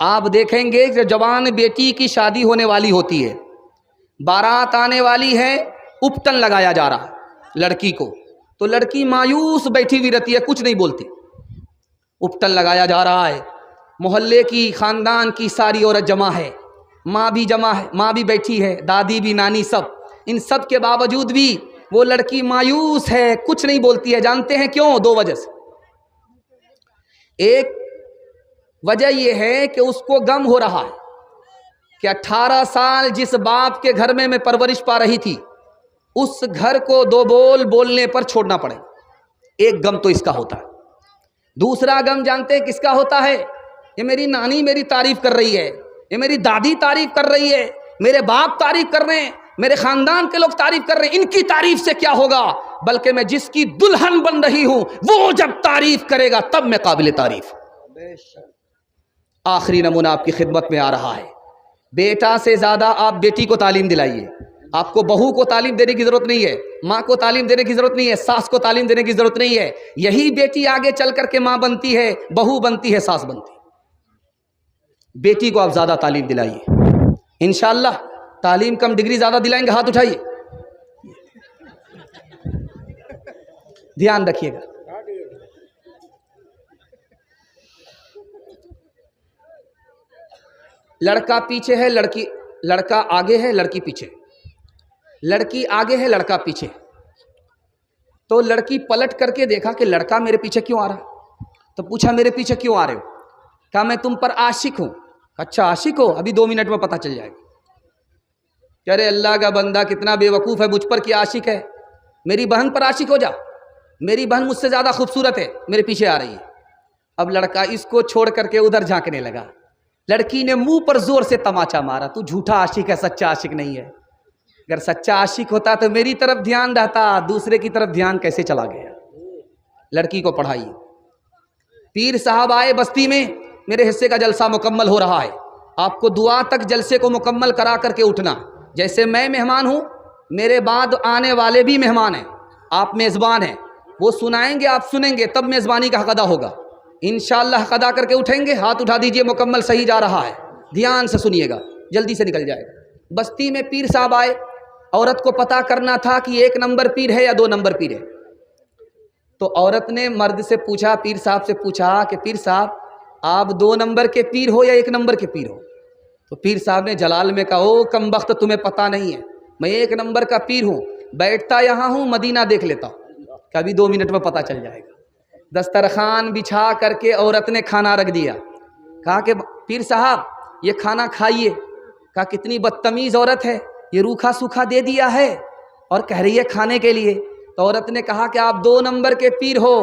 آپ دیکھیں گے کہ جوان بیٹی کی شادی ہونے والی ہوتی ہے، بارات آنے والی ہے، اپٹن لگایا جا رہا ہے لڑکی کو، تو لڑکی مایوس بیٹھی ہوئی رہتی ہے، کچھ نہیں بولتی۔ اپٹن لگایا جا رہا ہے، محلے کی خاندان کی ساری عورت جمع ہے، ماں بھی جمع ہے، ماں بھی بیٹھی ہے، دادی بھی، نانی، سب۔ ان سب کے باوجود بھی وہ لڑکی مایوس ہے، کچھ نہیں بولتی ہے۔ جانتے ہیں کیوں؟ دو وجہ سے۔ ایک وجہ یہ ہے کہ اس کو غم ہو رہا ہے کہ 18 سال جس باپ کے گھر میں پرورش پا رہی تھی، اس گھر کو دو بول بولنے پر چھوڑنا پڑے۔ ایک غم تو اس کا ہوتا ہے۔ دوسرا غم جانتے ہیں کس کا ہوتا ہے؟ یہ میری نانی میری تعریف کر رہی ہے، یہ میری دادی تعریف کر رہی ہے، میرے باپ تعریف کر رہے ہیں، میرے خاندان کے لوگ تعریف کر رہے ہیں، ان کی تعریف سے کیا ہوگا، بلکہ میں جس کی دلہن بن رہی ہوں وہ جب تعریف کرے گا تب میں قابل تعریف۔ آخری نمونہ آپ کی خدمت میں آ رہا ہے۔ بیٹا سے زیادہ آپ بیٹی کو تعلیم دلائیے۔ آپ کو بہو کو تعلیم دینے کی ضرورت نہیں ہے، ماں کو تعلیم دینے کی ضرورت نہیں ہے، ساس کو تعلیم دینے کی ضرورت نہیں ہے۔ یہی بیٹی آگے چل کر کے ماں بنتی ہے، بہو بنتی ہے، ساس بنتی ہے۔ بیٹی کو آپ زیادہ تعلیم دلائیے، انشاءاللہ۔ تعلیم کم ڈگری زیادہ دلائیں گے، ہاتھ اٹھائیے، دھیان رکھیے گا۔ لڑکا پیچھے ہے، لڑکا آگے ہے، لڑکی پیچھے، لڑکی آگے ہے، لڑکا پیچھے۔ تو لڑکی پلٹ کر کے دیکھا کہ لڑکا میرے پیچھے کیوں آ رہا، تو پوچھا میرے پیچھے کیوں آ رہے ہو؟ کہا میں تم پر عاشق ہوں۔ اچھا عاشق ہو؟ ابھی 2 منٹ میں پتہ چل جائے گا۔ کہہ رہے اللہ کا بندہ کتنا بے وقوف ہے، مجھ پر کیا عاشق ہے، میری بہن پر عاشق ہو جا، میری بہن مجھ سے زیادہ خوبصورت ہے، میرے پیچھے آ رہی ہے۔ اب لڑکا اس کو چھوڑ کر کے ادھر جھانکنے لگا۔ لڑکی نے منہ پر زور سے تماچا مارا، تو جھوٹا عاشق ہے، سچا عاشق نہیں ہے۔ اگر سچا عاشق ہوتا تو میری طرف دھیان رہتا، دوسرے کی طرف دھیان کیسے چلا گیا؟ لڑکی کو پڑھائیے۔ پیر صاحب آئے بستی میں، میرے حصے کا جلسہ مکمل ہو رہا ہے، آپ کو دعا تک جلسے کو مکمل کرا کر کے اٹھنا۔ جیسے میں مہمان ہوں، میرے بعد آنے والے بھی مہمان ہیں، آپ میزبان ہیں، وہ سنائیں گے، آپ سنیں گے، تب میزبانی کا حق ادا ہوگا۔ انشاءاللہ حق ادا کر کے اٹھیں گے، ہاتھ اٹھا دیجئے، مکمل صحیح جا رہا ہے، دھیان سے سنیے گا، جلدی سے نکل جائے گا۔ بستی میں پیر صاحب آئے، عورت کو پتہ کرنا تھا کہ 1 نمبر پیر ہے یا 2 نمبر پیر ہے۔ تو عورت نے مرد سے پوچھا، پیر صاحب سے پوچھا کہ پیر صاحب آپ 2 نمبر کے پیر ہو یا 1 نمبر کے پیر ہو؟ تو پیر صاحب نے جلال میں کہا او کم بخت، تمہیں پتہ نہیں ہے، میں 1 نمبر کا پیر ہوں، بیٹھتا یہاں ہوں، مدینہ دیکھ لیتا ہوں، کہ ابھی 2 منٹ میں پتہ چل جائے گا۔ دسترخوان بچھا کر کے عورت نے کھانا رکھ دیا، کہا کہ پیر صاحب یہ کھانا کھائیے۔ کہا کتنی بدتمیز عورت ہے، یہ روکھا سوکھا دے دیا ہے اور کہہ رہی ہے کھانے کے لیے۔ تو عورت نے کہا کہ آپ 2 نمبر کے پیر ہو،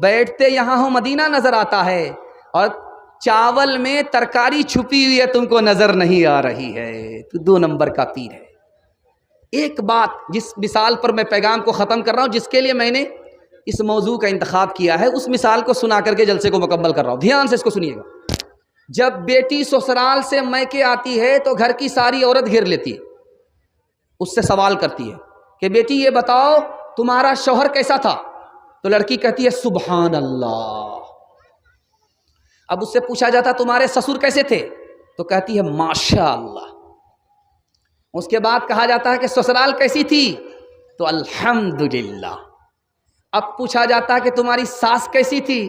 بیٹھتے یہاں ہو، مدینہ نظر آتا ہے، اور چاول میں ترکاری چھپی ہوئی ہے، تم کو نظر نہیں آ رہی ہے، تو 2 نمبر کا پیر ہے۔ ایک بات جس مثال پر میں پیغام کو ختم کر رہا ہوں، جس کے لیے میں نے اس موضوع کا انتخاب کیا ہے، اس مثال کو سنا کر کے جلسے کو مکمل کر رہا ہوں، دھیان سے اس کو سنیے گا۔ جب بیٹی سسرال سے میکے آتی ہے تو گھر کی ساری عورت گھیر لیتی ہے، اس سے سوال کرتی ہے کہ بیٹی یہ بتاؤ تمہارا شوہر کیسا تھا؟ تو لڑکی کہتی ہے سبحان اللہ۔ اب اس سے پوچھا جاتا تمہارے سسر کیسے تھے؟ تو کہتی ہے ماشاء اللہ۔ اس کے بعد کہا جاتا ہے کہ سسرال کیسی تھی؟ تو الحمدللہ۔ اب پوچھا جاتا ہے کہ تمہاری ساس کیسی تھی؟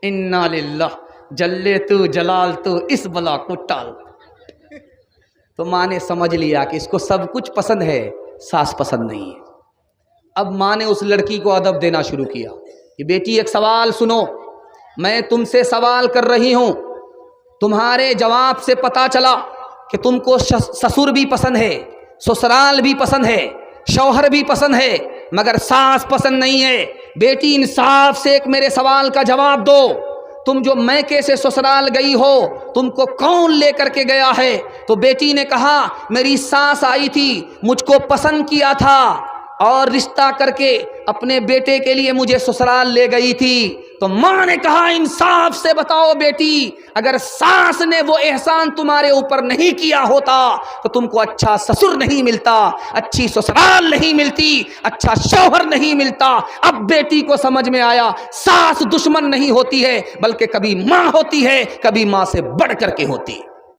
انا للہ، جلے تو جلال تو اس بلا کو ٹال۔ تو ماں نے سمجھ لیا کہ اس کو سب کچھ پسند ہے، ساس پسند نہیں ہے۔ اب ماں نے اس لڑکی کو ادب دینا شروع کیا کہ بیٹی ایک سوال سنو، میں تم سے سوال کر رہی ہوں، تمہارے جواب سے پتہ چلا کہ تم کو سسر بھی پسند ہے، سسرال بھی پسند ہے، شوہر بھی پسند ہے، مگر ساس پسند نہیں ہے۔ بیٹی انصاف سے ایک میرے سوال کا جواب دو، تم جو میکے سے سسرال گئی ہو تم کو کون لے کر کے گیا ہے؟ تو بیٹی نے کہا میری ساس آئی تھی، مجھ کو پسند کیا تھا، اور رشتہ کر کے اپنے بیٹے کے لیے مجھے سسرال لے گئی تھی، تو ماں نے کہا انصاف سے بتاؤ بیٹی، اگر ساس نے وہ احسان تمہارے اوپر نہیں کیا ہوتا تو تم کو اچھا سسر نہیں ملتا، اچھی سسرال نہیں ملتی، اچھا شوہر نہیں ملتا۔ اب بیٹی کو سمجھ میں آیا ساس دشمن نہیں ہوتی ہے، بلکہ کبھی ماں ہوتی ہے، کبھی ماں سے بڑھ کر کے ہوتی ہے۔